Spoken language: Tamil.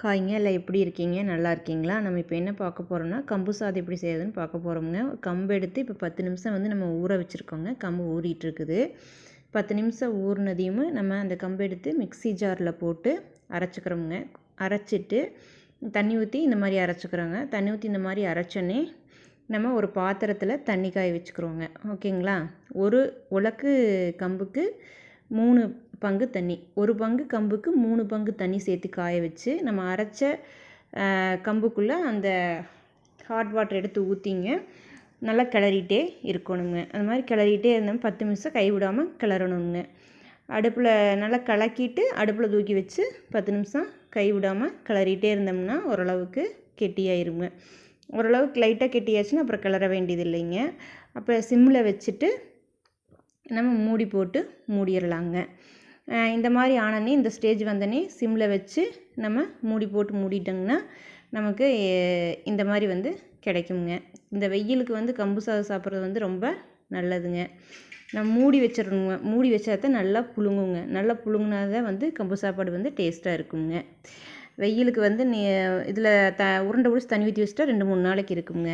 ஹாய்ங்க, எல்லாம் எப்படி இருக்கீங்க? நல்லா இருக்கீங்களா? நம்ம இப்போ என்ன பார்க்க போகிறோம்னா, கம்பு சாதம் எப்படி செய்யறதுன்னு பார்க்க போகிறோம்ங்க. கம்பு எடுத்து இப்போ 10 நிமிஷம் வந்து நம்ம ஊற வச்சுருக்கோங்க. கம்பு ஊறிட்டுருக்குது. 10 நிமிஷம் ஊறினதையும் நம்ம அந்த கம்பு எடுத்து மிக்ஸி ஜாரில் போட்டு அரைச்சிக்கிறோமுங்க. அரைச்சிட்டு தண்ணி ஊற்றி இந்த மாதிரி அரைச்சிக்கிறோங்க. தண்ணி ஊற்றி இந்த மாதிரி அரைச்சோன்னே நம்ம ஒரு பாத்திரத்தில் தண்ணி காய வச்சுக்கிறோங்க. ஓகேங்களா? ஒரு உலக்கு கம்புக்கு 3 பங்கு தண்ணி, ஒரு பங்கு கம்புக்கு 3 பங்கு தண்ணி சேர்த்து காய வச்சு நம்ம அரைச்ச கம்புக்குள்ளே அந்த ஹாட் வாட்டர் எடுத்து ஊற்றிங்க நல்லா கிளறிட்டே இருக்கணுங்க. அந்த மாதிரி கிளறிட்டே இருந்தோம் 10 நிமிஷம் கைவிடாமல் கிளறணுங்க. அடுப்பில் நல்லா கலக்கிட்டு அடுப்பில் தூக்கி வச்சு 10 நிமிஷம் கைவிடாமல் கிளறிட்டே இருந்தோம்னா ஓரளவுக்கு கெட்டியாயிருங்க. ஓரளவுக்கு லைட்டாக கெட்டியாச்சுன்னா அப்புறம் கிளற வேண்டியது இல்லைங்க. அப்போ சிம்மில் வச்சுட்டு நம்ம மூடி போட்டு மூடிடலாங்க. இந்த மாதிரி ஆனோடனே இந்த ஸ்டேஜ் வந்தோடனே சிம்மில் வச்சு நம்ம மூடி போட்டு மூடிட்டோங்கன்னா நமக்கு இந்த மாதிரி வந்து கிடைக்குங்க. இந்த வெயிலுக்கு வந்து கம்பு சாதம் சாப்பிட்றது வந்து ரொம்ப நல்லதுங்க. நம்ம மூடி வச்சிடணுங்க. மூடி வச்சா தான் நல்லா புழுங்குங்க. நல்லா புழுங்கினா தான் வந்து கம்பு சாப்பாடு வந்து டேஸ்ட்டாக இருக்குங்க. வெயிலுக்கு வந்து இதில் உருண்டை பிடிச்சி தண்ணி ஊற்றி வச்சுட்டா 2-3 நாளைக்கு இருக்குங்க.